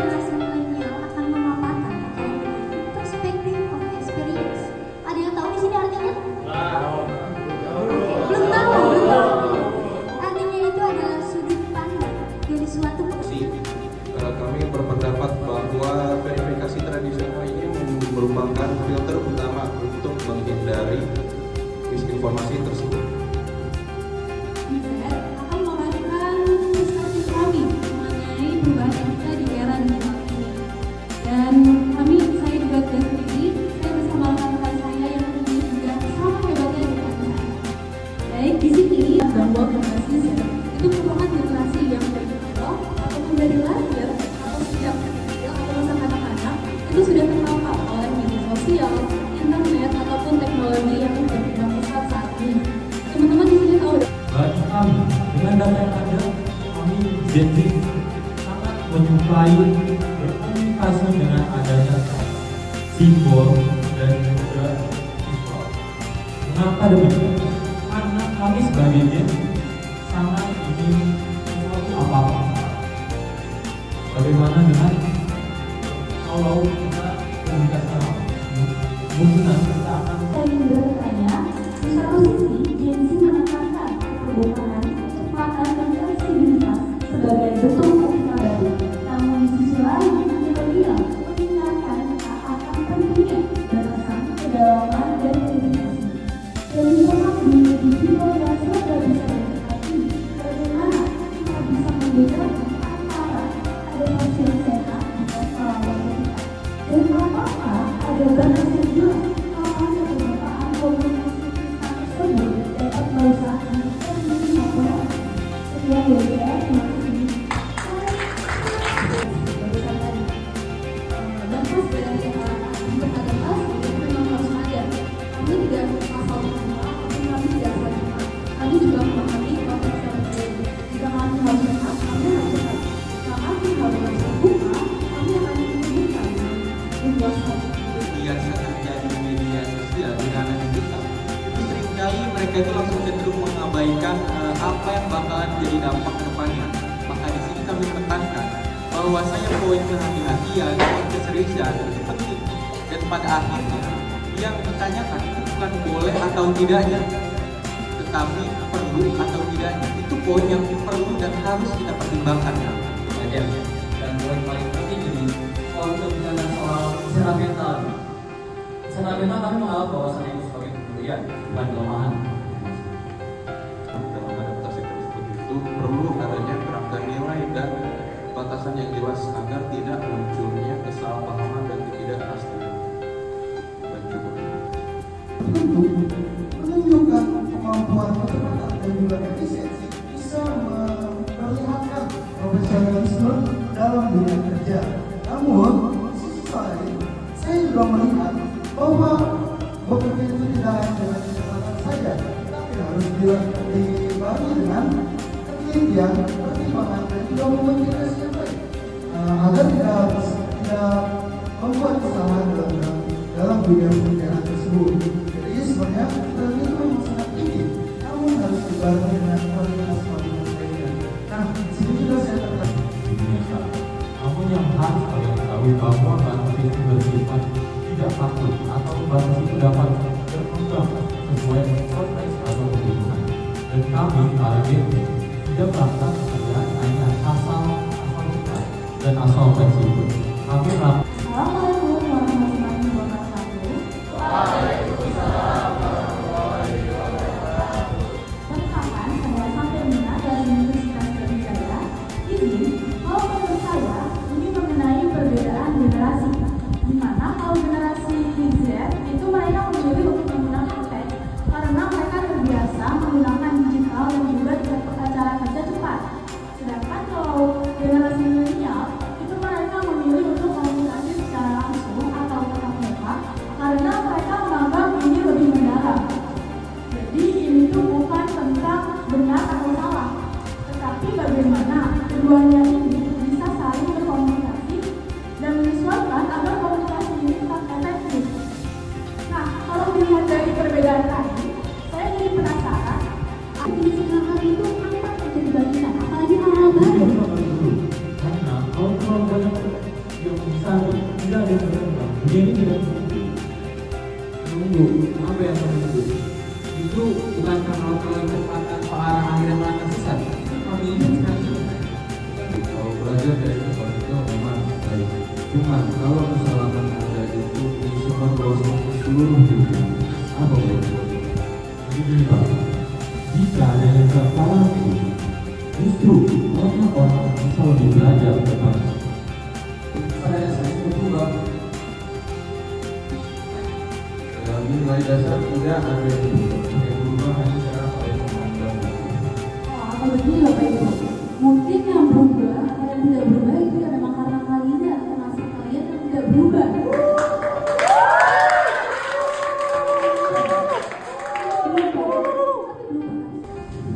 generasi milenial akan memaparkan terkait dengan perspective of experience. Ada yang tahu di sini artinya? Belum tahu. Artinya itu adalah sudut pandang dari suatu Kami berpendapat bahwa verifikasi tradisional ini merupakan filter utama untuk menghindari misinformasi tersebut. Bisa akan memaparkan perspektif kami mengenai perubahan kita di era digital ini. Dan saya juga tidak sendiri, saya bersama rekan-rekan saya yang tentunya juga sama hebatnya dengan saya. Baik, di sini bahwa generasi Z itu merupakan generasi yang dari awal ataupun dari lahir atau sejak kecil atau masa kanak-kanak itu sudah terpapar oleh media sosial, internet ataupun teknologi yang berkembang pesat saat ini. Teman-teman di sini tahu bagi kami, dengan data yang ada, kami Gen Z sangat menyukai berkomunikasi dengan adanya simbol dan juga visual. Mengapa demikian? Karena kami sebagai Gen Z sangat ingin sesuatu apa-apa. Bagaimana dengan kalau kita komunikasi mungkin kita akan saya ingin bertanya, di satu sisi Gen Z menekankan keterbukaan, kecepatan, dan fleksibilitas sebagai bentuk etika baru. Namun di sisi lain, milenial mengingatkan akan pentingnya batasan, kedalaman, dan verifikasi. Dan di tengah dunia digital yang serba bisa dinikmati, bagaimana kita bisa membedakan antara adaptasi yang sehat dan salah etika? Dan apakah ada batas yang jelas kapan keterbukaan komunikasi kita tersebut dapat merusak dan menjadi masalah? Sekian dari saya, terima kasih. Barusan tadi, batas dari untuk adaptasi itu memang harus ada. Kami tidak asal mengenal, tapi kami tidak asal mengenal. Kami juga memahami konteks yang terjadi. Jika kami harus sehat, kami harus sehat. Jika kami harus terbuka, kami akan membuka membuat Biasa terjadi di media sosial di ranah digital, itu seringkali mereka itu langsung cenderung mengabaikan apa yang bakalan jadi dampak ke depannya. Maka di sini kami menekankan bahwasanya poin kehati-hatian, poin keseriusan itu penting. Dan pada akhirnya yang ditanyakan itu bukan boleh atau tidaknya, tetapi perlu atau tidaknya. Itu poin yang perlu dan harus kita pertimbangkan. Dan poin paling penting ini kalau kita bicara soal kesehatan mental, kesehatan mental kami menganggap bahwasannya itu sebagai kemudian bukan kelemahan. Dalam adaptasi tersebut itu perlu adanya kerangka nilai dan batasan yang jelas agar tidak munculnya kesalahpahaman dan ketidakpastian. Dan cukup. Untuk menunjukkan kemampuan kecepatan dan juga efisiensi bisa memperlihatkan profesionalisme dalam dunia kerja. Namun, di sisi lain, saya juga melihat bahwa bekerja itu tidak hanya dengan kecepatan saja, tapi harus dibarengi dengan ketelitian, pertimbangan, dan juga komunikasi yang baik agar tidak membuat kesalahan dalam dunia pekerjaan tersebut. Jadi sebenarnya ketelitian itu memang sangat tinggi, namun harus dibarengi dengan kualitas lainnya. Nah, di sini juga saya tertarik. namun yang harus kalian ketahui bahwa batas itu bersifat tidak takut atau batas itu dapat berkembang sesuai konteks atau kebutuhan. Dan kami para Gen Z tidak melakukan pekerjaan hanya asal suka dan asal fleksibel. Kami melakukan Assalamualaikum warahmatullahi wabarakatuh. Waalaikumsalam. Perkenalkan, saya Sabrina dari Universitas Brawijaya. Izin, kalau menurut saya ini mengenai perbedaan generasi, di mana kalau generasi Z itu mereka memilih untuk menggunakan teks karena mereka terbiasa menggunakan digital dan juga cara kerja cepat. Sedangkan kalau generasi milenial itu mereka memilih untuk komunikasi secara dunia ini tidak menunggu. Apa yang menunggu? Itu bukan karena kalau cepat tanpa arah akhirnya melangkah sesat. Kami ini sekarang kalau belajar dari kesalahan itu memang baik. Cuman kalau kesalahan Anda itu disebar luaskan ke seluruh dunia, apa yang begini Pak? Jika ada yang salah justru orang-orang bisa lebih belajar tentang Saya setuju Bang. Dalam nilai dasar tidak ada yang berubah hanya cara kalian memandang. Oh, kalau begini Bapak Ibu, mungkin yang berubah atau yang tidak berubah itu ya memang karena kalian, termasuk kalian yang tidak berubah.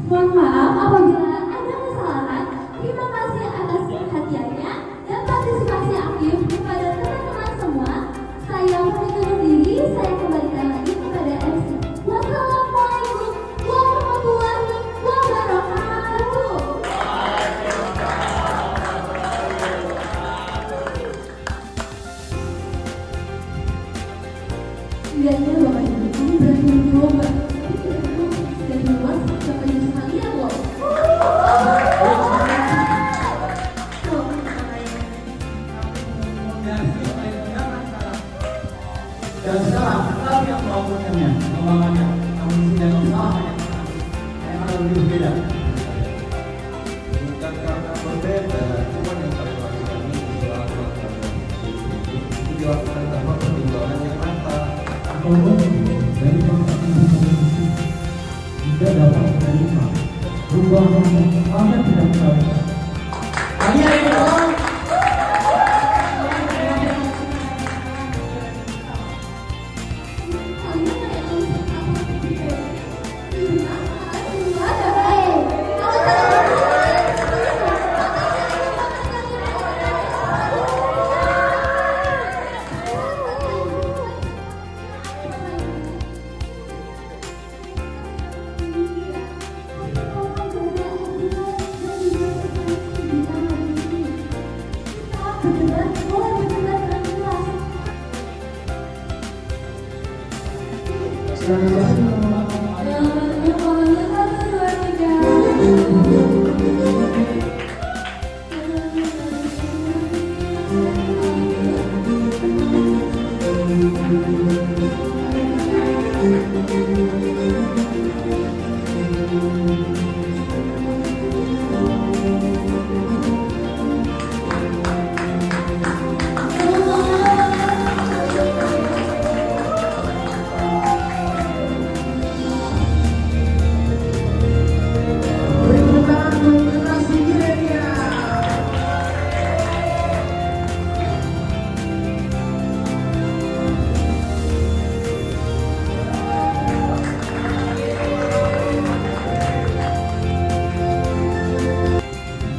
Mohon maaf apabila ada kesalahan. Terima kasih atas perhatiannya dan partisipasi aktif kepada teman-teman semua. Saya undur diri, saya kembalikan lagi kepada MC. Wassalamualaikum warahmatullahi wabarakatuh. Setidaknya Bapak Ibu ini berani mencoba, tapi tidak perlu dari luar Bapak Ibu sekalian loh. Dan sekarang kami yang melakukannya, pengembangannya, namun tidak salah yang akan lebih berbeda. Bukan karena berbeda, cuma yang satu lakukan ini kesalahan itu dilakukan tanpa pertimbangan yang matang. atau dari bangsa tidak dapat menerima perubahan yang tidak tahu. Kalian ini orang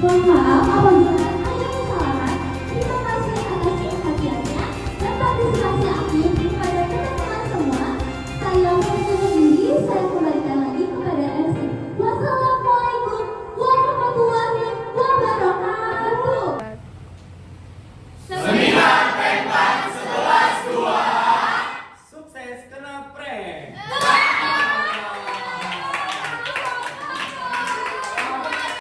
Mohon maaf apabila